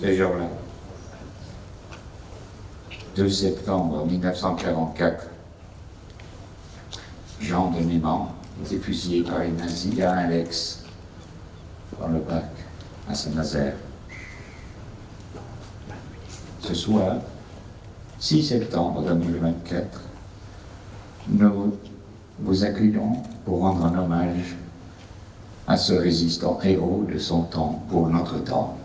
ce jour-là, 2 septembre 1944, Jean de Néman était fusillé par les nazis à Alex, dans le parc, à Saint-Nazaire. Ce soir, 6 septembre 2024, nous vous accueillons pour rendre un hommage à ce résistant héros de son temps pour notre temps.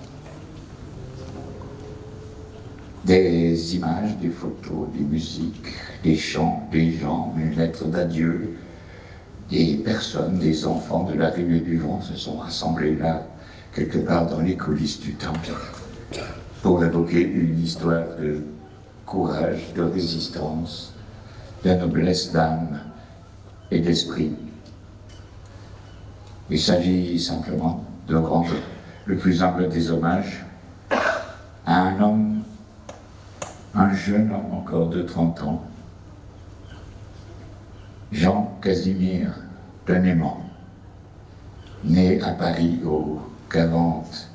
Des images, des photos, des musiques, des chants, des gens, une lettre d'adieu, des personnes, des enfants de la rue et du vent se sont rassemblés là, quelque part dans les coulisses du temple, pour évoquer une histoire de courage, de résistance, de noblesse d'âme et d'esprit. Il s'agit simplement de rendre le plus humble des hommages à un homme, un jeune homme encore de 30 ans, Jean Casimir de Néman, né à Paris au 40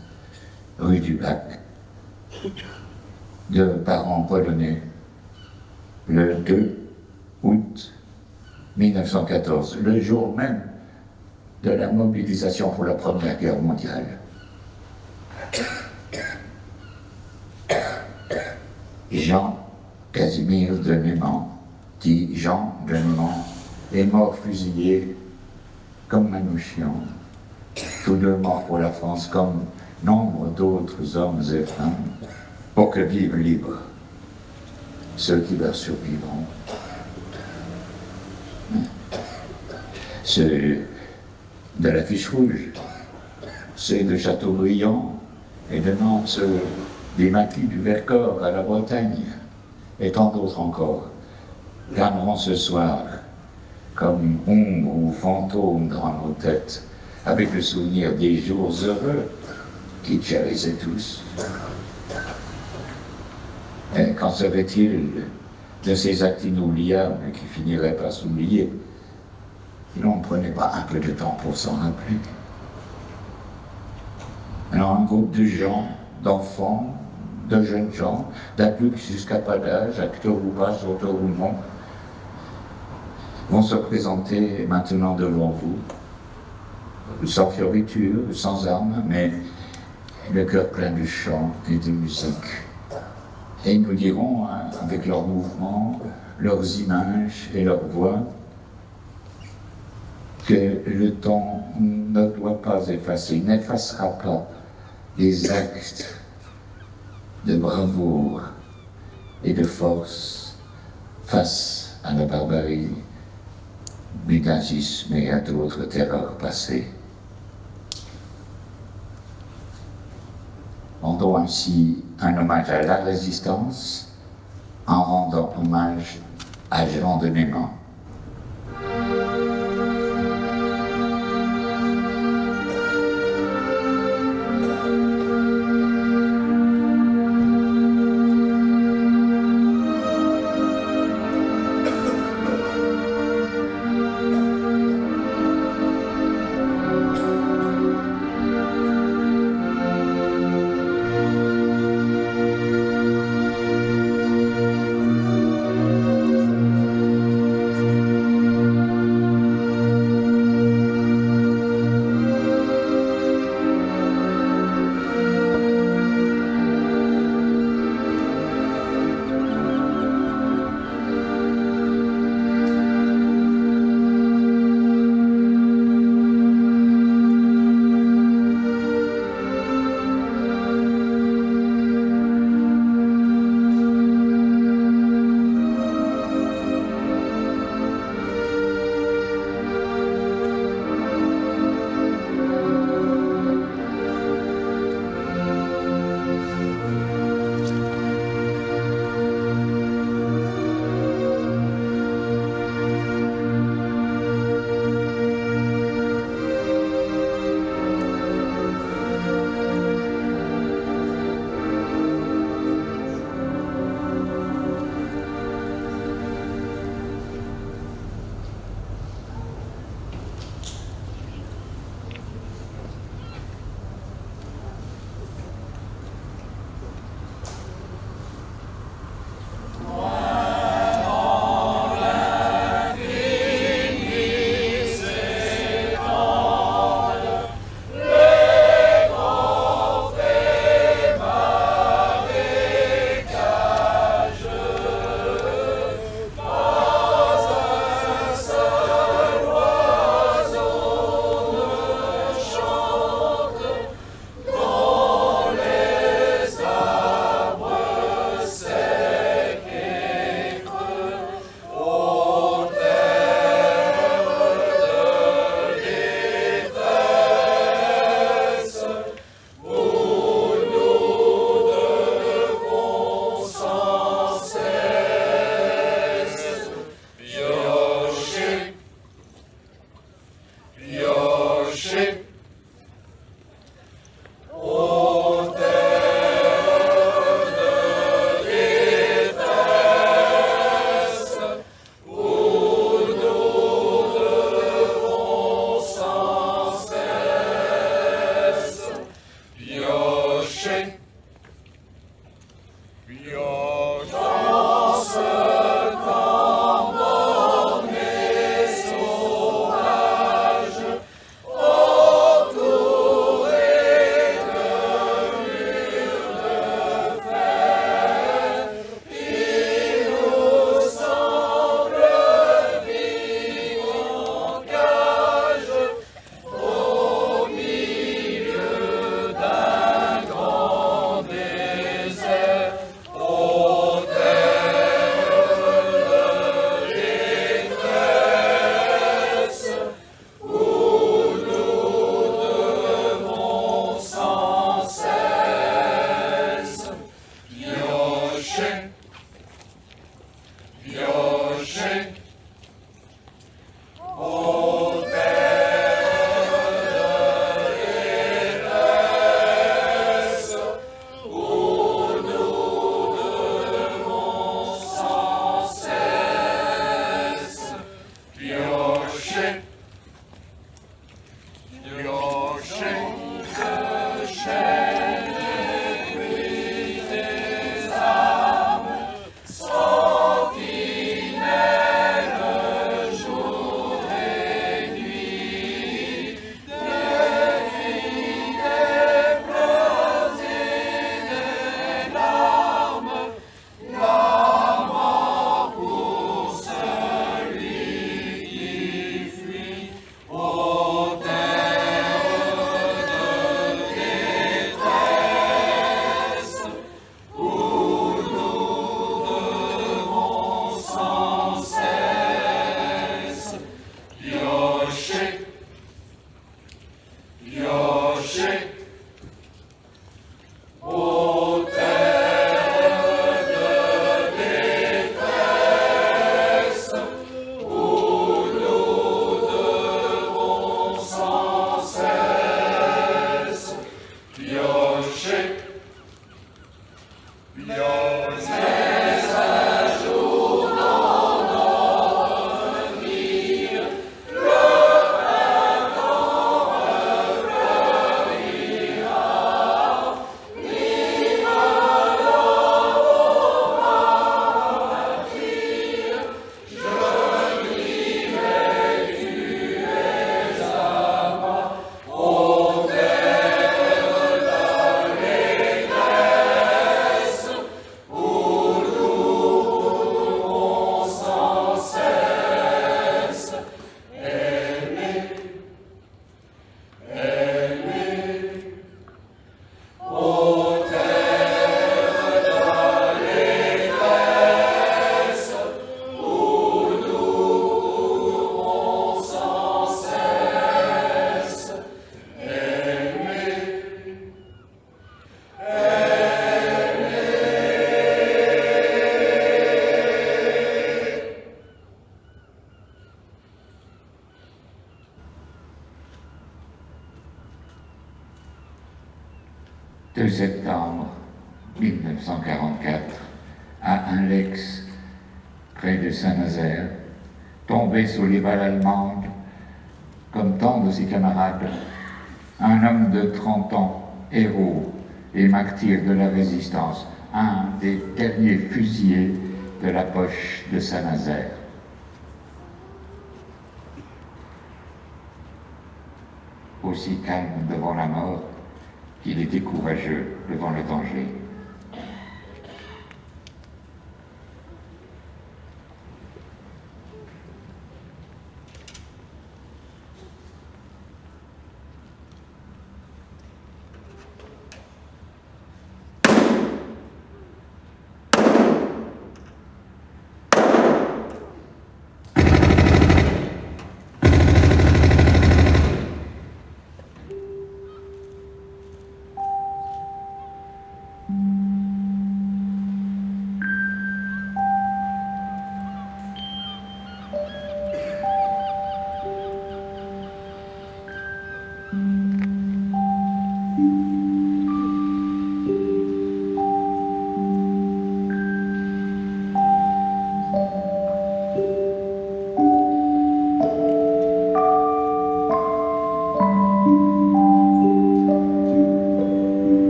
rue du Bac, de parents polonais, le 2 août 1914, le jour même de la mobilisation pour la Première Guerre mondiale. Jean Casimir de Néman, dit Jean de Néman, est mort fusillé comme Manouchian, tous deux morts pour la France comme nombre d'autres hommes et femmes, pour que vivent libres ceux qui leur survivront. Ceux de la Fiche Rouge, ceux de Châteaubriand et de Nantes, ceux des maquis du Vercors à la Bretagne, et tant d'autres encore, planeront ce soir comme ombre ou fantômes dans nos têtes, avec le souvenir des jours heureux qu'ils chérissaient tous. Et qu'en serait-il de ces actes inoubliables qui finiraient par s'oublier si l'on ne prenait pas un peu de temps pour s'en rappeler? Alors un groupe de gens, d'enfants, de jeunes gens, d'adultes jusqu'à pas d'âge, acteurs ou pas, auteurs ou non, vont se présenter maintenant devant vous, sans fioriture, sans armes, mais le cœur plein de chants et de musique. Et ils nous diront, avec leurs mouvements, leurs images et leurs voix, que le temps ne doit pas effacer, n'effacera pas les actes de bravoure et de force face à la barbarie du nazisme et à d'autres terreurs passées. Rendons ainsi un hommage à la résistance en rendant hommage à Jean de Néman. 2 septembre 1944, à Inlex, près de Saint-Nazaire, tombé sous les balles allemandes, comme tant de ses camarades, un homme de 30 ans, héros et martyr de la résistance, un des derniers fusillés de la poche de Saint-Nazaire. Aussi calme devant la mort qu'il était courageux devant le danger.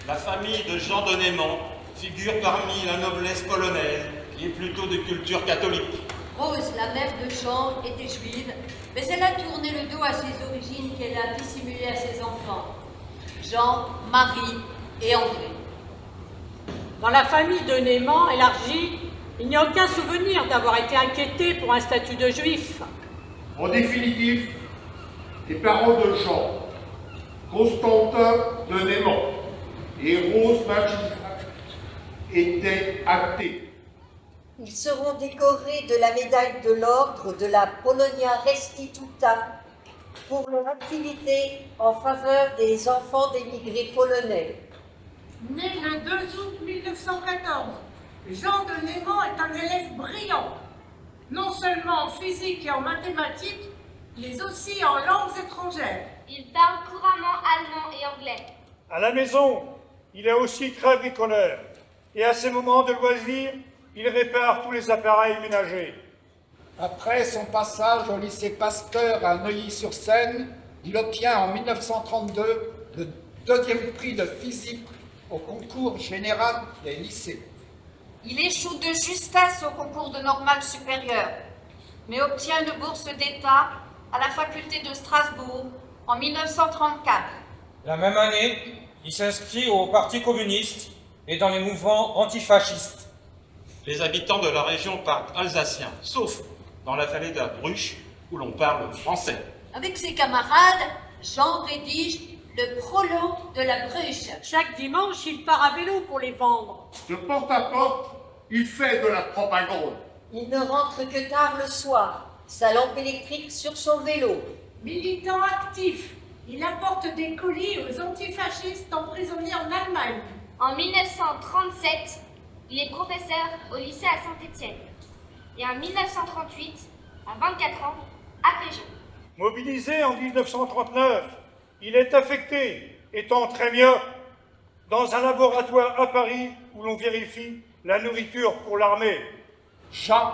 La famille de Jean de Némont figure parmi la noblesse polonaise qui est plutôt de culture catholique. Rose, la mère de Jean, était juive, mais elle a tourné le dos à ses origines qu'elle a dissimulées à ses enfants, Jean, Marie et André. Dans la famille de Némant élargie, il n'y a aucun souvenir d'avoir été inquiété pour un statut de juif. En définitive, les parents de Jean, Constantin de Némant et Rose Magistrac étaient athées. Ils seront décorés de la médaille de l'ordre de la Polonia Restituta pour leur activité en faveur des enfants d'émigrés polonais. Né le 2 août 1914, Jean de Némant est un élève brillant, non seulement en physique et en mathématiques, mais aussi en langues étrangères. Il parle couramment allemand et anglais. À la maison, il est aussi très bricoleur. Et à ses moments de loisirs, il répare tous les appareils ménagers. Après son passage au lycée Pasteur à Neuilly-sur-Seine, il obtient en 1932 le deuxième prix de physique au concours général des lycées. Il échoue de justesse au concours de normale supérieure, mais obtient une bourse d'État à la faculté de Strasbourg en 1934. La même année, il s'inscrit au Parti communiste et dans les mouvements antifascistes. Les habitants de la région parlent alsacien, sauf dans la vallée de la Bruche, où l'on parle français. Avec ses camarades, Jean rédige le prolo de la Bruche. Chaque dimanche, il part à vélo pour les vendre. De porte à porte, il fait de la propagande. Il ne rentre que tard le soir, sa lampe électrique sur son vélo. Militant actif, il apporte des colis aux antifascistes emprisonnés en Allemagne. En 1937, il est professeur au lycée à Saint-Étienne. Et en 1938, à 24 ans, agrégé. Mobilisé en 1939, il est affecté, étant très myope, dans un laboratoire à Paris où l'on vérifie la nourriture pour l'armée. Jean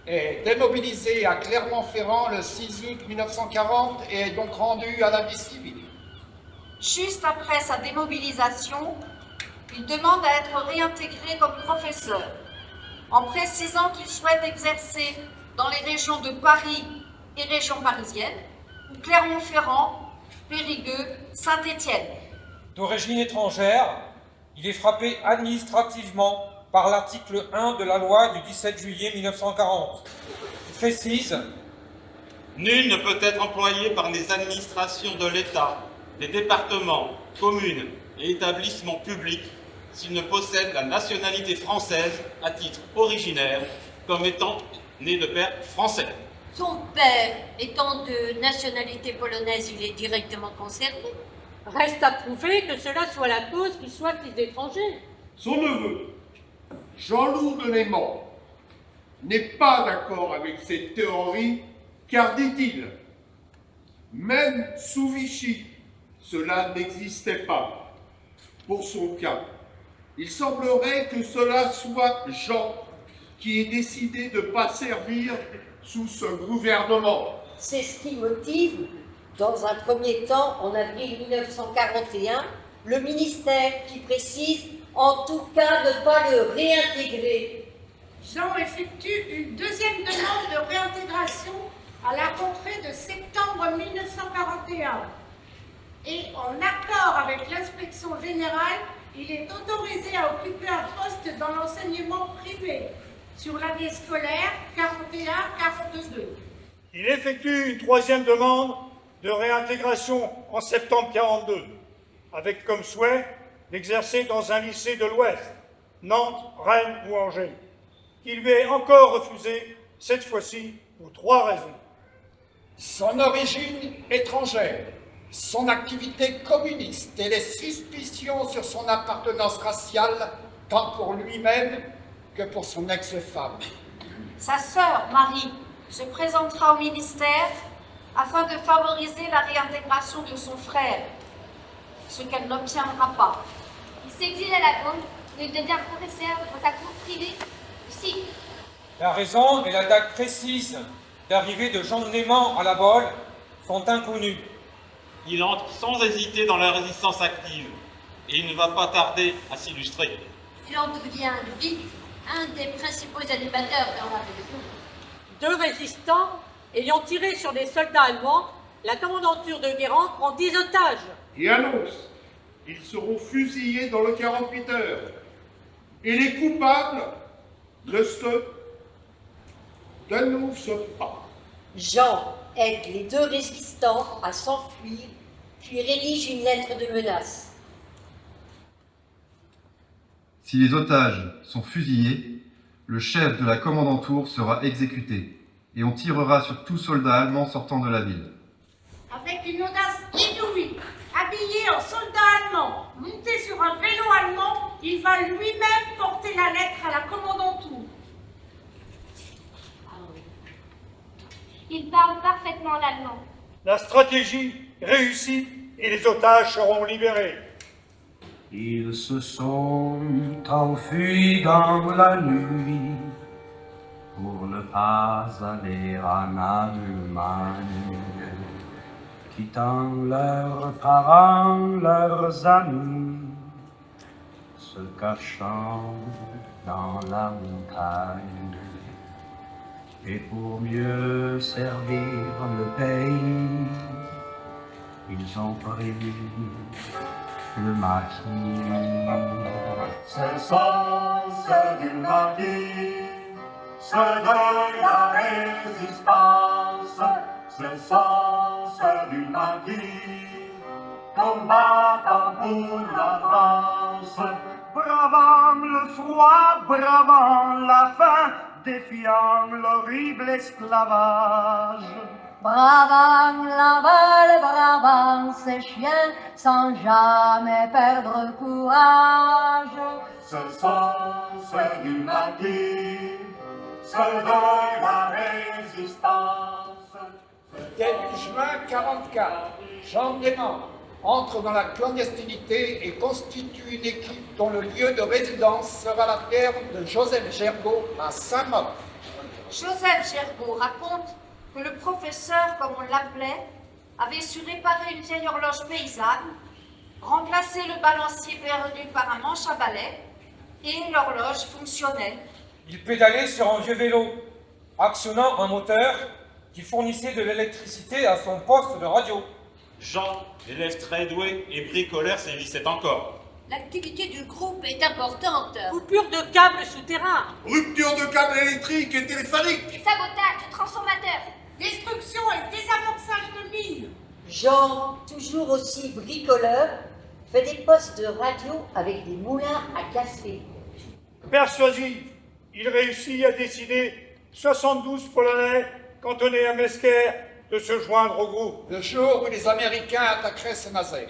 est démobilisé à Clermont-Ferrand le 6 août 1940 et est donc rendu à la vie civile. Juste après sa démobilisation, il demande à être réintégré comme professeur, en précisant qu'il souhaite exercer dans les régions de Paris et région parisienne, ou Clermont-Ferrand, Périgueux, Saint-Étienne. D'origine étrangère, il est frappé administrativement par l'article 1 de la loi du 17 juillet 1940. Il précise « Nul ne peut être employé par les administrations de l'État, les départements, communes et établissements publics s'il ne possède la nationalité française à titre originaire comme étant né de père français. » Son père étant de nationalité polonaise, il est directement concerné. Reste à prouver que cela soit la cause qu'il soit fils d'étranger. Son neveu, Jean-Loup de Némant, n'est pas d'accord avec cette théorie, car, dit-il, même sous Vichy, cela n'existait pas. Pour son cas, il semblerait que cela soit Jean qui ait décidé de ne pas servir sous ce gouvernement. C'est ce qui motive, dans un premier temps, en avril 1941, le ministère qui précise en tout cas ne pas le réintégrer. Jean effectue une deuxième demande de réintégration à la rentrée de septembre 1941. Et en accord avec l'inspection générale, il est autorisé à occuper un poste dans l'enseignement privé sur l'année scolaire 41-42. Il effectue une troisième demande de réintégration en septembre 1942, avec comme souhait d'exercer dans un lycée de l'Ouest, Nantes, Rennes ou Angers, qui lui est encore refusé, cette fois-ci, pour 3 raisons. Son origine étrangère, son activité communiste et les suspicions sur son appartenance raciale, tant pour lui-même que pour son ex-femme. Sa sœur, Marie, se présentera au ministère afin de favoriser la réintégration de son frère, ce qu'elle n'obtiendra pas. Il s'exile à la Grande, où il devient professeur dans sa cour privée ici. la raison et la date précise d'arrivée de Jean de Némant à la Baule sont inconnues. Il entre sans hésiter dans la résistance active. et il ne va pas tarder à s'illustrer. Il en devient vite un des principaux animateurs dans la révolution. 2 résistants ayant tiré sur des soldats allemands, la commandanture de Guérande prend 10 otages. Et annonce qu'ils seront fusillés dans le 48 heures. Et les coupables ne se dénoncent pas. Jean aide les 2 résistants à s'enfuir, puis rédige une lettre de menace. Si les otages sont fusillés, le chef de la commandanture sera exécuté, et on tirera sur tout soldat allemand sortant de la ville. Avec une audace inouïe, habillé en soldat allemand, monté sur un vélo allemand, il va lui-même porter la lettre à la commandanture. Il parle parfaitement l'allemand. La stratégie réussit et les otages seront libérés. Ils se sont enfuis dans la nuit pour ne pas aller en Allemagne, quittant leurs parents, leurs amis, se cachant dans la montagne. Et pour mieux servir le pays, ils ont pris le maquis. Ce sont ceux du maquis, ceux de la résistance, ce sont ceux du maquis, combattant pour la France, bravant le froid, bravant la faim, défiant l'horrible esclavage. Bravant la balle, bravant ces chiens, sans jamais perdre courage. Ce sont ceux du maquis, ceux de la résistance. Début juin 1944, Jean Desmond entre dans la clandestinité et constitue une équipe dont le lieu de résidence sera la terre de Joseph Gergaud à Saint-Maur. Joseph Gergaud raconte que le professeur, comme on l'appelait, avait su réparer une vieille horloge paysanne, remplacer le balancier perdu par un manche à balai, et l'horloge fonctionnait. Il pédalait sur un vieux vélo, actionnant un moteur qui fournissait de l'électricité à son poste de radio. Jean, élève très doué et bricoleur, sévissait encore. L'activité du groupe est importante. Coupure de câbles souterrains. Rupture de câbles électriques et téléphoniques. Sabotage de transformateurs. Destruction et désamorçage de mines. Jean, toujours aussi bricoleur, fait des postes de radio avec des moulins à café. Persuasif, il réussit à décider 72 Polonais cantonnés à Mesquer de se joindre au groupe. Le jour où les Américains attaqueraient Saint-Nazaire.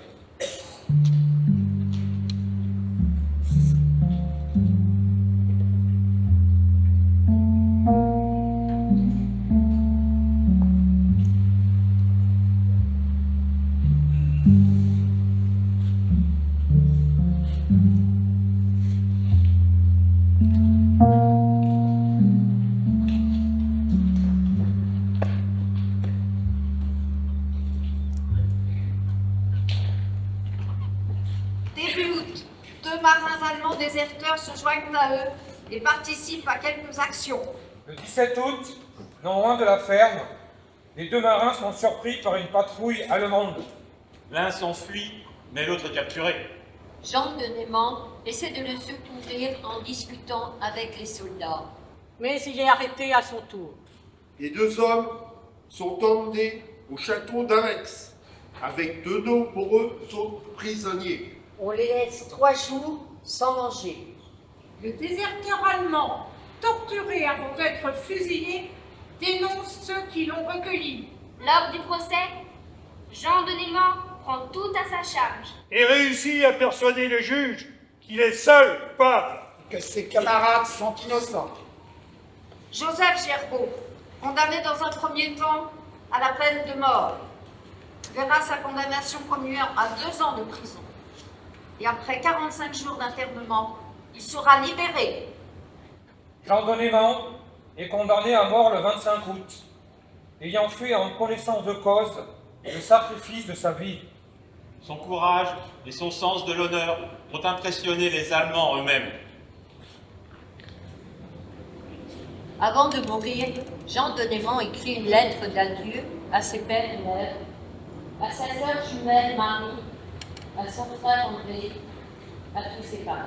Début août, 2 marins allemands déserteurs se joignent à eux et participent à quelques actions. Le 17 août, non loin de la ferme, les 2 marins sont surpris par une patrouille allemande. L'un s'enfuit, mais l'autre capturé. Jean de Néman essaie de le secourir en discutant avec les soldats. Mais il est arrêté à son tour. Les 2 hommes sont emmenés au château d'Arex, avec de nombreux autres prisonniers. On les laisse 3 jours sans manger. Le déserteur allemand, torturé avant d'être fusillé, dénonce ceux qui l'ont recueilli. Lors du procès, Jean de Néman prend tout à sa charge. Et réussit à persuader le juge qu'il est seul coupable. Que ses camarades sont innocents. Joseph Gergaud, condamné dans un premier temps à la peine de mort, verra sa condamnation promue à 2 ans de prison. Et après 45 jours d'internement, il sera libéré. Jean de Néman est condamné à mort le 25 août, ayant fait en connaissance de cause le sacrifice de sa vie. Son courage et son sens de l'honneur ont impressionné les Allemands eux-mêmes. Avant de mourir, Jean de Némant écrit une lettre d'adieu à ses pères et mères, à sa sœur jumelle Marie, à son frère André, à tous ses parents.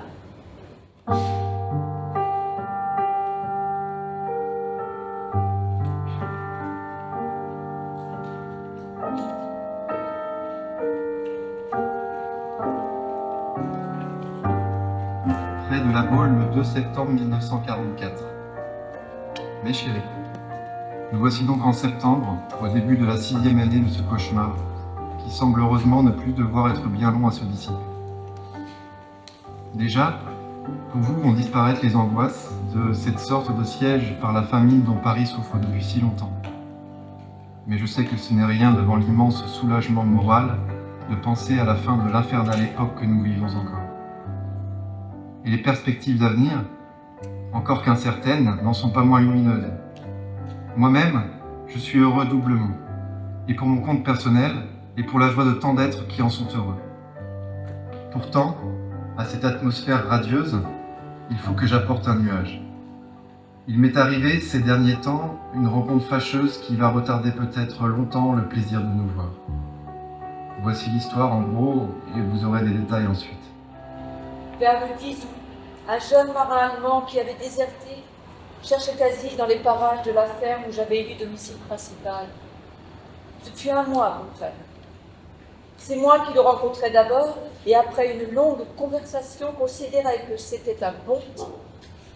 Près de la Baule le 2 septembre 1944. Mes chéris, nous voici donc en septembre, au début de la 6e année de ce cauchemar, qui semble heureusement ne plus devoir être bien long à se dissiper. Déjà, pour vous vont disparaître les angoisses de cette sorte de siège par la famine dont Paris souffre depuis si longtemps. Mais je sais que ce n'est rien devant l'immense soulagement moral de penser à la fin de l'infernale époque que nous vivons encore. Et les perspectives d'avenir, encore qu'incertaines, n'en sont pas moins lumineuses. Moi-même, je suis heureux doublement, et pour mon compte personnel, et pour la joie de tant d'êtres qui en sont heureux. Pourtant, à cette atmosphère radieuse, il faut que j'apporte un nuage. Il m'est arrivé ces derniers temps une rencontre fâcheuse qui va retarder peut-être longtemps le plaisir de nous voir. Voici l'histoire en gros, et vous aurez des détails ensuite. Vers le 10 août, un jeune marin allemand qui avait déserté cherchait asile dans les parages de la ferme où j'avais élu domicile principal. Depuis un mois, mon frère. C'est moi qui le rencontrai d'abord, et après une longue conversation, considérai que c'était un bon type,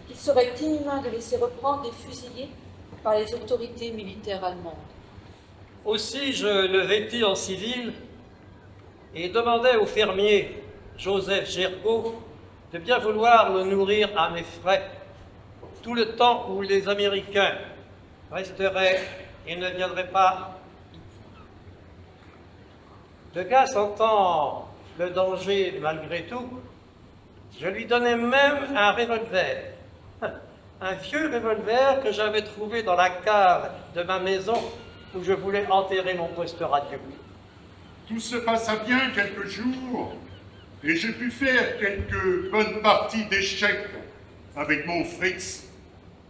qu'il serait inhumain de laisser reprendre des fusillés par les autorités militaires allemandes. Aussi, je le vêtis en civil et demandai au fermier Joseph Gergaud de bien vouloir le nourrir à mes frais, tout le temps où les Américains resteraient et ne viendraient pas. Le gars sentant le danger malgré tout, je lui donnai même un revolver, un vieux revolver que j'avais trouvé dans la cave de ma maison où je voulais enterrer mon poste radio. Tout se passa bien quelques jours, et j'ai pu faire quelques bonnes parties d'échecs avec mon Fritz,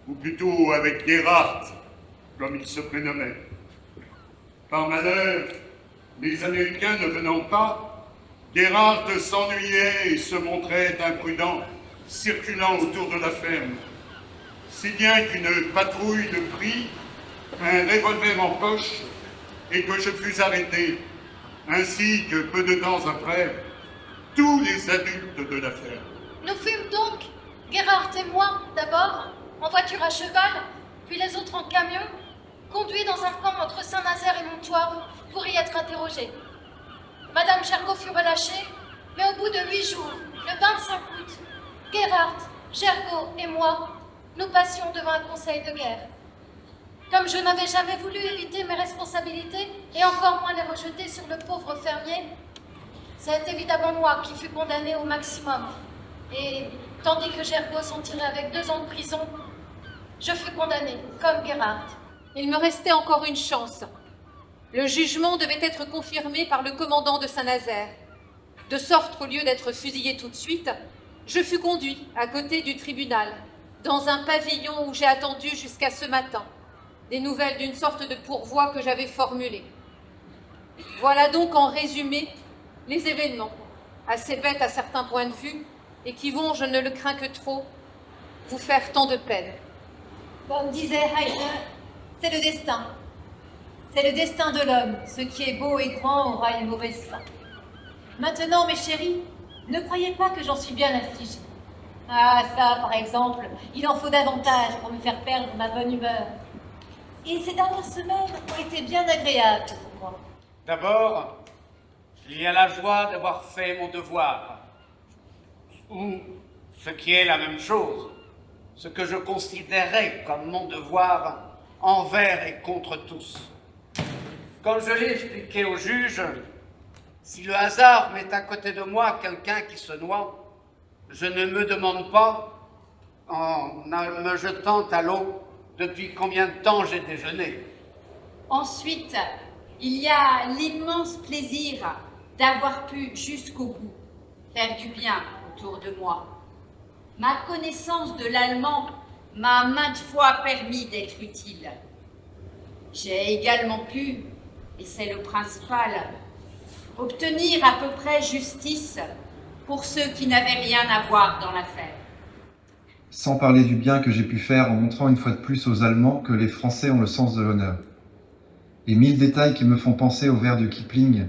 ou plutôt avec Gerhard, comme il se prénommait. Par malheur, les Américains ne venant pas, Gerhard s'ennuyait et se montrait imprudent, circulant autour de la ferme. Si bien qu'une patrouille le prit, un revolver en poche, et que je fus arrêté, ainsi que peu de temps après, tous les adultes de la ferme. Nous fûmes donc, Gerhard et moi, d'abord, en voiture à cheval, puis les autres en camion, conduits dans un camp entre Saint-Nazaire et Montoire pour y être interrogés. Madame Gergaud fut relâchée, mais au bout de 8 jours, le 25 août, Gerhard, Gergaud et moi, nous passions devant un conseil de guerre. Comme je n'avais jamais voulu éviter mes responsabilités et encore moins les rejeter sur le pauvre fermier, c'est évidemment moi qui fus condamné au maximum. Et tandis que Gergaud s'en tirait avec 2 ans de prison, je fus condamné, comme Gerhard. Il me restait encore une chance. Le jugement devait être confirmé par le commandant de Saint-Nazaire, de sorte qu'au lieu d'être fusillé tout de suite, je fus conduit à côté du tribunal, dans un pavillon où j'ai attendu jusqu'à ce matin des nouvelles d'une sorte de pourvoi que j'avais formulé. Voilà donc en résumé les événements, assez bêtes à certains points de vue, et qui vont, je ne le crains que trop, vous faire tant de peine. Comme disait Heidegger, c'est le destin. C'est le destin de l'homme. Ce qui est beau et grand aura une mauvaise fin. Maintenant, mes chéris, ne croyez pas que j'en suis bien affligée. Ah, ça, par exemple, il en faut davantage pour me faire perdre ma bonne humeur. Et ces dernières semaines ont été bien agréables pour moi. D'abord, il y a la joie d'avoir fait mon devoir. Ou, ce qui est la même chose, ce que je considérais comme mon devoir envers et contre tous. Comme je l'ai expliqué au juge, si le hasard met à côté de moi quelqu'un qui se noie, je ne me demande pas, en me jetant à l'eau, depuis combien de temps j'ai déjeuné. Ensuite, il y a l'immense plaisir d'avoir pu jusqu'au bout faire du bien autour de moi. Ma connaissance de l'allemand m'a maintes fois permis d'être utile. J'ai également pu, et c'est le principal, obtenir à peu près justice pour ceux qui n'avaient rien à voir dans l'affaire. Sans parler du bien que j'ai pu faire en montrant une fois de plus aux Allemands que les Français ont le sens de l'honneur. Et 1000 détails qui me font penser au vers de Kipling,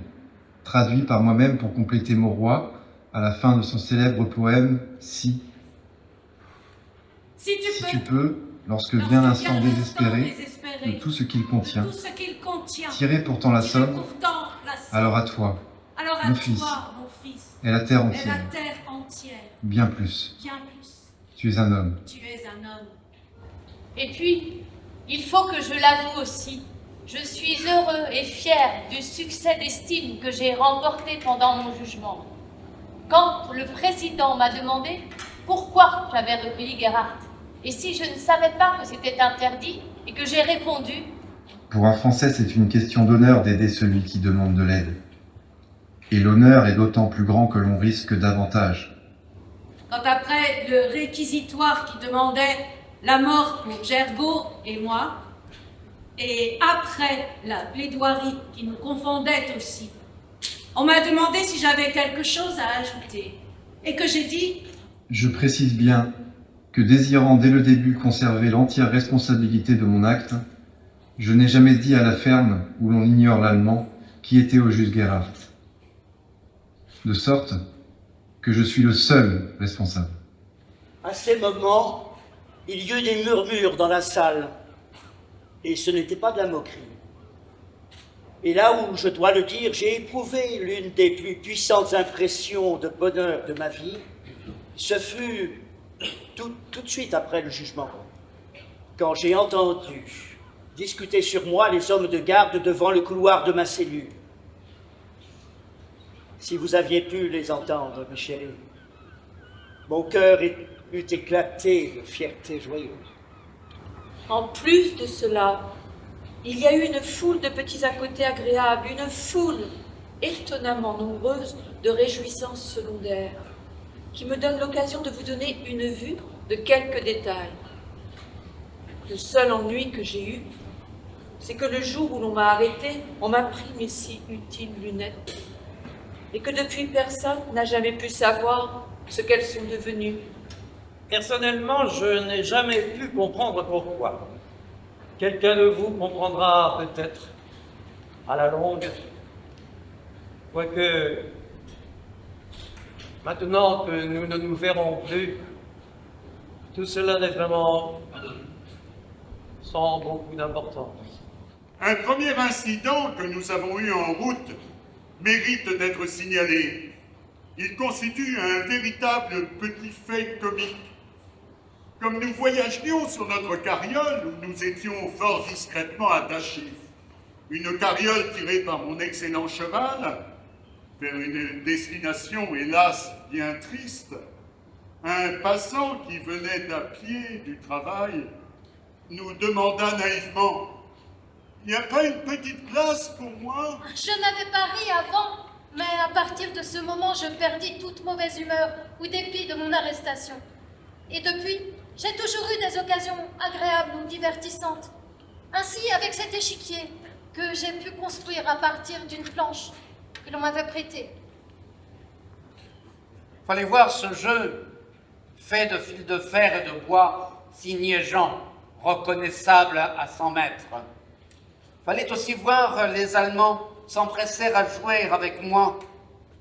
traduit par moi-même pour compléter Mauroy, à la fin de son célèbre poème « Si ». Si tu peux, lorsque vient l'instant désespéré de tout ce qu'il contient, tirer pourtant la somme, alors à toi, mon fils, et la terre entière, bien plus. Tu es un homme. Et puis, il faut que je l'avoue aussi, je suis heureux et fier du succès d'estime que j'ai remporté pendant mon jugement. Quand le président m'a demandé pourquoi j'avais recueilli Gerhardt, et si je ne savais pas que c'était interdit, et que j'ai répondu... Pour un Français, c'est une question d'honneur d'aider celui qui demande de l'aide. Et l'honneur est d'autant plus grand que l'on risque davantage. Quand après le réquisitoire qui demandait la mort pour Gergaud et moi, et après la plaidoirie qui nous confondait aussi, on m'a demandé si j'avais quelque chose à ajouter, et que j'ai dit... Je précise bien que désirant dès le début conserver l'entière responsabilité de mon acte, je n'ai jamais dit à la ferme où l'on ignore l'allemand qui était au juge Gerhardt. De sorte que je suis le seul responsable. À ces moments, il y eut des murmures dans la salle, et ce n'était pas de la moquerie. Et là où, je dois le dire, j'ai éprouvé l'une des plus puissantes impressions de bonheur de ma vie, ce fut tout de suite après le jugement, quand j'ai entendu discuter sur moi les hommes de garde devant le couloir de ma cellule. Si vous aviez pu les entendre, mes chéris, mon cœur eût éclaté de fierté joyeuse. En plus de cela, il y a eu une foule de petits à côté agréables, une foule étonnamment nombreuse de réjouissances secondaires, qui me donne l'occasion de vous donner une vue de quelques détails. Le seul ennui que j'ai eu, c'est que le jour où l'on m'a arrêté, on m'a pris mes si utiles lunettes, et que depuis personne n'a jamais pu savoir ce qu'elles sont devenues. Personnellement, je n'ai jamais pu comprendre pourquoi. Quelqu'un de vous comprendra peut-être à la longue, quoique maintenant que nous ne nous verrons plus, tout cela n'est vraiment sans beaucoup d'importance. Un premier incident que nous avons eu en route mérite d'être signalé. Il constitue un véritable petit fait comique. Comme nous voyagerions sur notre carriole où nous étions fort discrètement attachés, une carriole tirée par mon excellent cheval, vers une destination hélas bien triste, un passant qui venait à pied du travail nous demanda naïvement « Il n'y a pas une petite place pour moi ?» Je n'avais pas ri avant, mais à partir de ce moment, je perdis toute mauvaise humeur ou dépit de mon arrestation. Et depuis, j'ai toujours eu des occasions agréables ou divertissantes. Ainsi, avec cet échiquier que j'ai pu construire à partir d'une planche que l'on m'avait prêtée. Fallait voir ce jeu fait de fils de fer et de bois, signé Jean, reconnaissable à 100 mètres. Fallait aussi voir les Allemands s'empresser à jouer avec moi,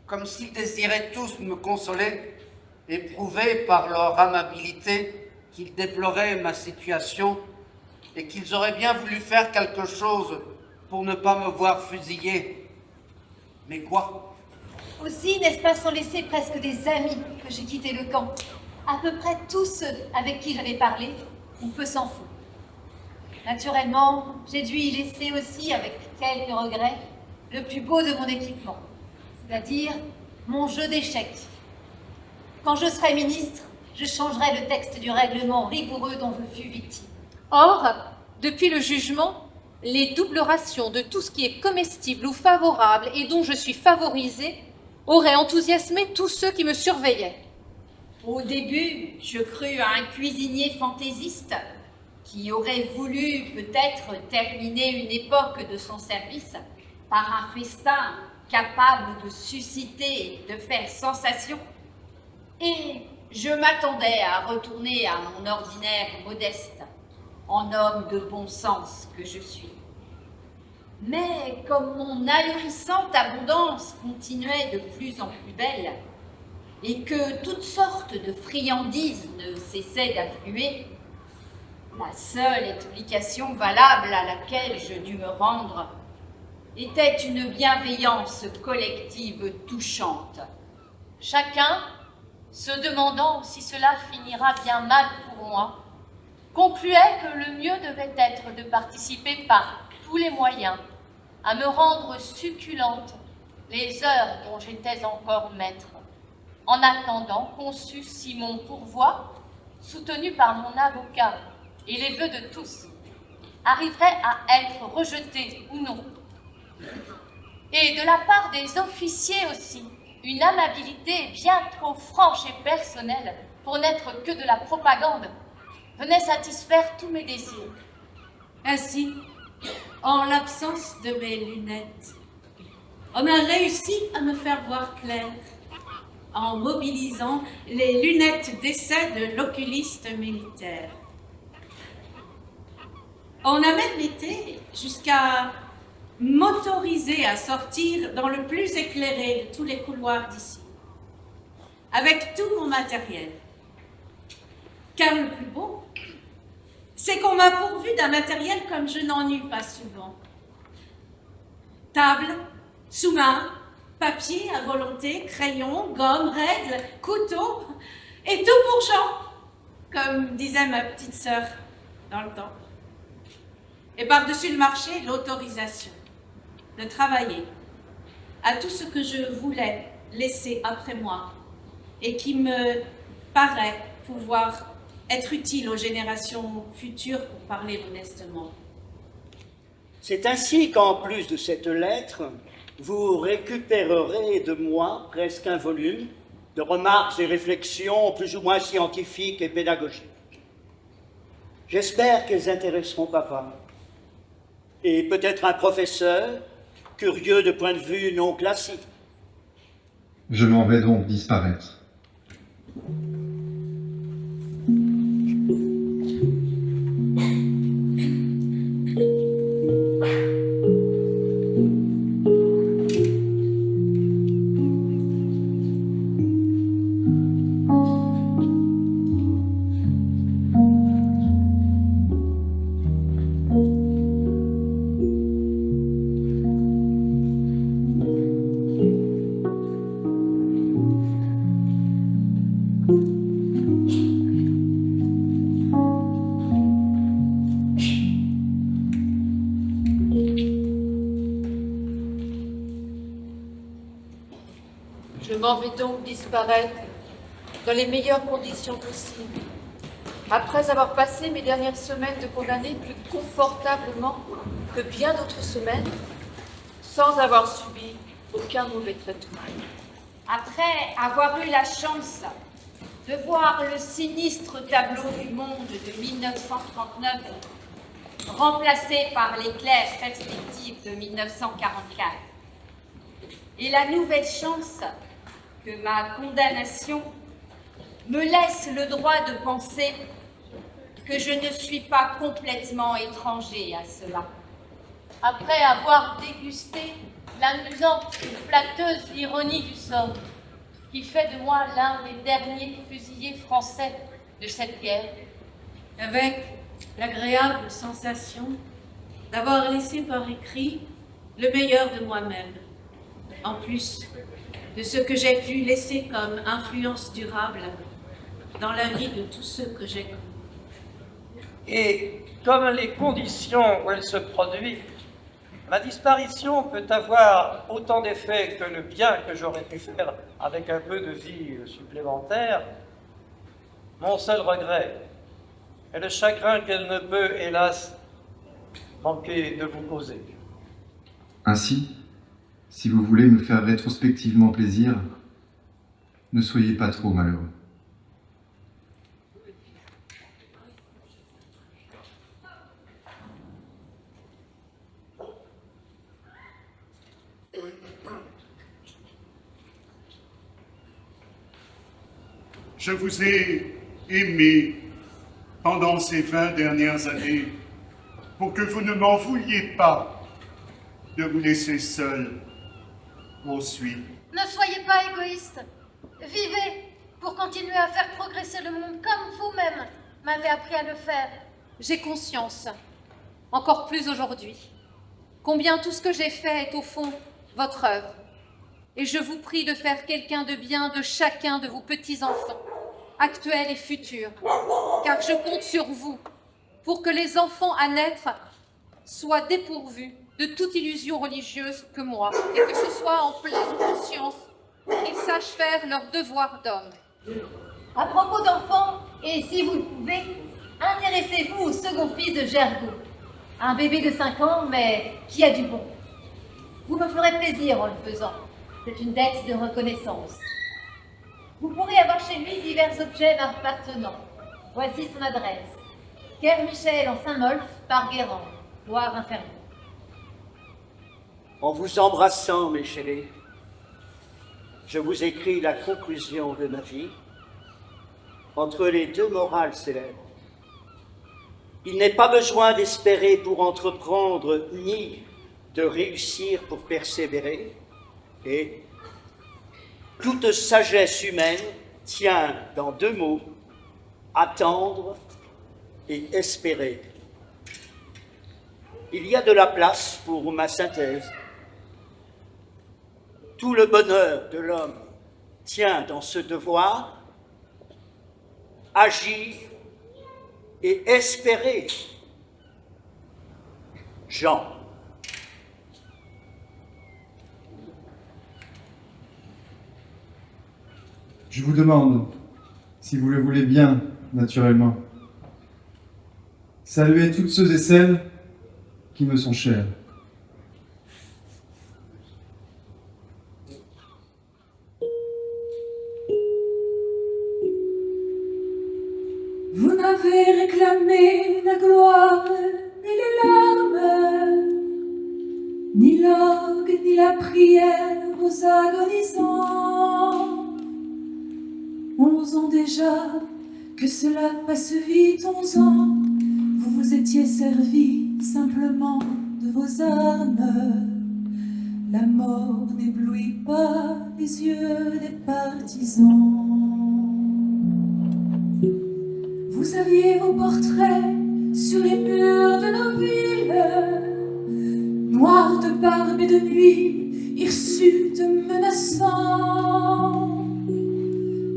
comme s'ils désiraient tous me consoler et prouver par leur amabilité qu'ils déploraient ma situation et qu'ils auraient bien voulu faire quelque chose pour ne pas me voir fusiller. Mais quoi? Aussi, n'est-ce pas sans laisser presque des amis que j'ai quitté le camp? À peu près tous ceux avec qui j'avais parlé, on peut s'en foutre. Naturellement, j'ai dû y laisser aussi, avec quelques regrets, le plus beau de mon équipement, c'est-à-dire mon jeu d'échecs. Quand je serai ministre, je changerai le texte du règlement rigoureux dont je fus victime. Or, depuis le jugement, les doubles rations de tout ce qui est comestible ou favorable et dont je suis favorisée auraient enthousiasmé tous ceux qui me surveillaient. Au début, je crus à un cuisinier fantaisiste qui aurait voulu peut-être terminer une époque de son service par un festin capable de susciter et de faire sensation. Et je m'attendais à retourner à mon ordinaire modeste, en homme de bon sens que je suis. Mais comme mon ahurissante abondance continuait de plus en plus belle, et que toutes sortes de friandises ne cessaient d'affluer, la seule explication valable à laquelle je dus me rendre était une bienveillance collective touchante. Chacun, se demandant si cela finira bien mal pour moi, concluait que le mieux devait être de participer par tous les moyens à me rendre succulente les heures dont j'étais encore maître, en attendant qu'on sût si mon pourvoi, soutenu par mon avocat et les vœux de tous, arriverait à être rejeté ou non. Et de la part des officiers aussi, une amabilité bien trop franche et personnelle pour n'être que de la propagande venait satisfaire tous mes désirs. Ainsi, en l'absence de mes lunettes, on a réussi à me faire voir clair en mobilisant les lunettes d'essai de l'oculiste militaire. On a même été jusqu'à m'autoriser à sortir dans le plus éclairé de tous les couloirs d'ici, avec tout mon matériel. Car le plus beau, c'est qu'on m'a pourvu d'un matériel comme je n'en eus pas souvent. Table, sous-main, papier à volonté, crayon, gomme, règles, couteau, et tout pour Jean, comme disait ma petite sœur dans le temps. Et par-dessus le marché, l'autorisation de travailler à tout ce que je voulais laisser après moi et qui me paraît pouvoir être utile aux générations futures, pour parler modestement. C'est ainsi qu'en plus de cette lettre, vous récupérerez de moi presque un volume de remarques et réflexions plus ou moins scientifiques et pédagogiques. J'espère qu'elles intéresseront papa et peut-être un professeur curieux de point de vue non classique. Je m'en vais donc disparaître. Je m'en vais donc disparaître dans les meilleures conditions possibles, après avoir passé mes dernières semaines de condamné plus confortablement que bien d'autres semaines, sans avoir subi aucun mauvais traitement. Après avoir eu la chance de voir le sinistre tableau du monde de 1939 remplacé par les claires perspectives de 1944, et la nouvelle chance que ma condamnation me laisse le droit de penser que je ne suis pas complètement étranger à cela. Après avoir dégusté l'amusante et flatteuse ironie du sort, qui fait de moi l'un des derniers fusillés français de cette guerre, avec l'agréable sensation d'avoir laissé par écrit le meilleur de moi-même, en plus de ce que j'ai pu laisser comme influence durable dans la vie de tous ceux que j'ai connus. Et comme les conditions où elle se produit, ma disparition peut avoir autant d'effets que le bien que j'aurais pu faire avec un peu de vie supplémentaire. Mon seul regret est le chagrin qu'elle ne peut, hélas, manqué de vous causer. Ainsi, si vous voulez me faire rétrospectivement plaisir, ne soyez pas trop malheureux. Je vous ai aimé pendant ces 20 dernières années pour que vous ne m'en vouliez pas de vous laisser seul ensuite. Ne soyez pas égoïste. Vivez pour continuer à faire progresser le monde comme vous-même m'avez appris à le faire. J'ai conscience, encore plus aujourd'hui, combien tout ce que j'ai fait est au fond votre œuvre. Et je vous prie de faire quelqu'un de bien de chacun de vos petits-enfants, actuels et futurs, car je compte sur vous pour que les enfants à naître soient dépourvus de toute illusion religieuse que moi, et que ce soit en pleine conscience qu'ils sachent faire leur devoir d'homme. À propos d'enfants, et si vous le pouvez, intéressez-vous au second fils de Gergo, un bébé de 5 ans, mais qui a du bon. Vous me ferez plaisir en le faisant. C'est une dette de reconnaissance. Vous pourrez avoir chez lui divers objets m'appartenant. Voici son adresse. Quai Michel en Saint-Molf, par Guérand, Loire-Inférieure. En vous embrassant, mes chéris, je vous écris la conclusion de ma vie. Entre les deux morales célèbres, il n'est pas besoin d'espérer pour entreprendre, ni de réussir pour persévérer, et toute sagesse humaine tient dans 2 mots, attendre et espérer. Il y a de la place pour ma synthèse. Tout le bonheur de l'homme tient dans ce devoir, agir et espérer. Jean. Je vous demande, si vous le voulez bien, naturellement, saluez toutes ceux et celles qui me sont chers. Vous n'avez réclamé la gloire, ni les larmes, ni l'orgue, ni la prière aux agonisants. 11 ans déjà, que cela passe vite, 11 ans, vous vous étiez servi simplement de vos armes. La mort n'éblouit pas les yeux des partisans. Vous aviez vos portraits sur les murs de nos villes, noirs de barbe et de nuit, hirsutes menaçants.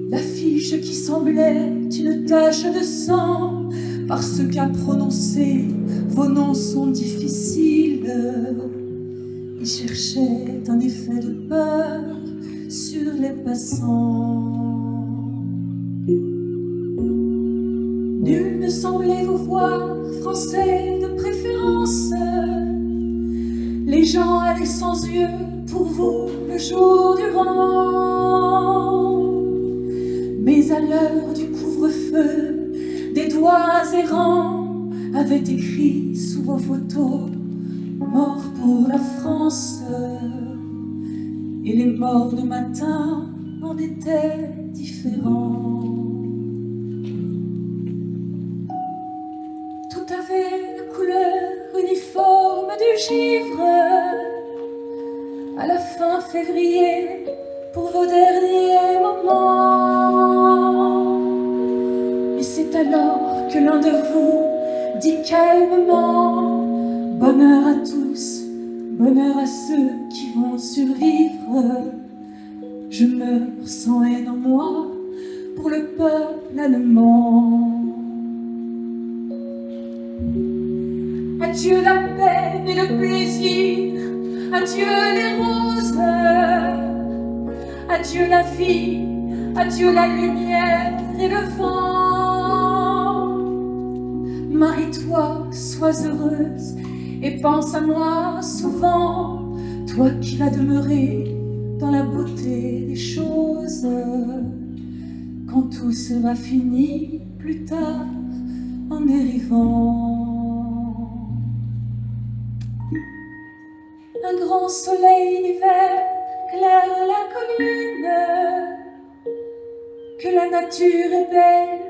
L'affiche qui semblait une tache de sang, parce qu'à prononcer vos noms sont difficiles. Ils cherchaient un effet de peur sur les passants. Nul ne semblait vous voir français de préférence. Les gens allaient sans yeux pour vous le jour durant. Mais à l'heure du couvre-feu, des doigts errants avaient écrit sous vos photos « Mort pour la France ». Et les morts de matin en étaient différents. Tout avait la couleur uniforme du givre. À la fin février, pour vos derniers moments. Et c'est alors que l'un de vous dit calmement: bonheur à tous, bonheur à ceux qui vont survivre. Je meurs sans haine en moi pour le peuple allemand. Adieu la peine et le plaisir, adieu les roses, adieu la vie, adieu la lumière et le vent. Marie-toi, sois heureuse et pense à moi souvent, toi qui vas demeurer dans la beauté des choses, quand tout sera fini plus tard en dérivant. Un grand soleil d'hiver éclaire la commune, que la nature est belle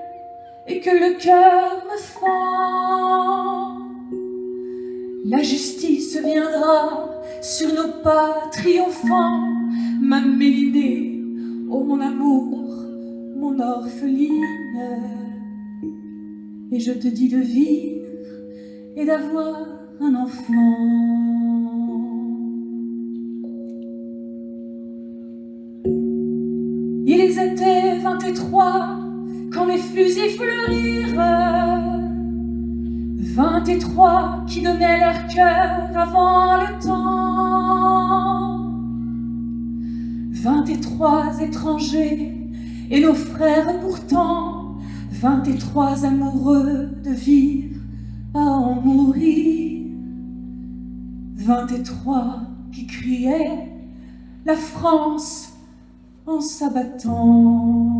et que le cœur me fend. La justice viendra sur nos pas triomphants, ma Mélinée, ô mon amour, mon orpheline. Et je te dis de vivre et d'avoir un enfant. Ils étaient 23 quand les fusils fleurirent, 23 qui donnaient leur cœur avant le temps, 23 étrangers et nos frères pourtant, 23 amoureux de vivre à en mourir, 23 qui criaient la France en s'abattant.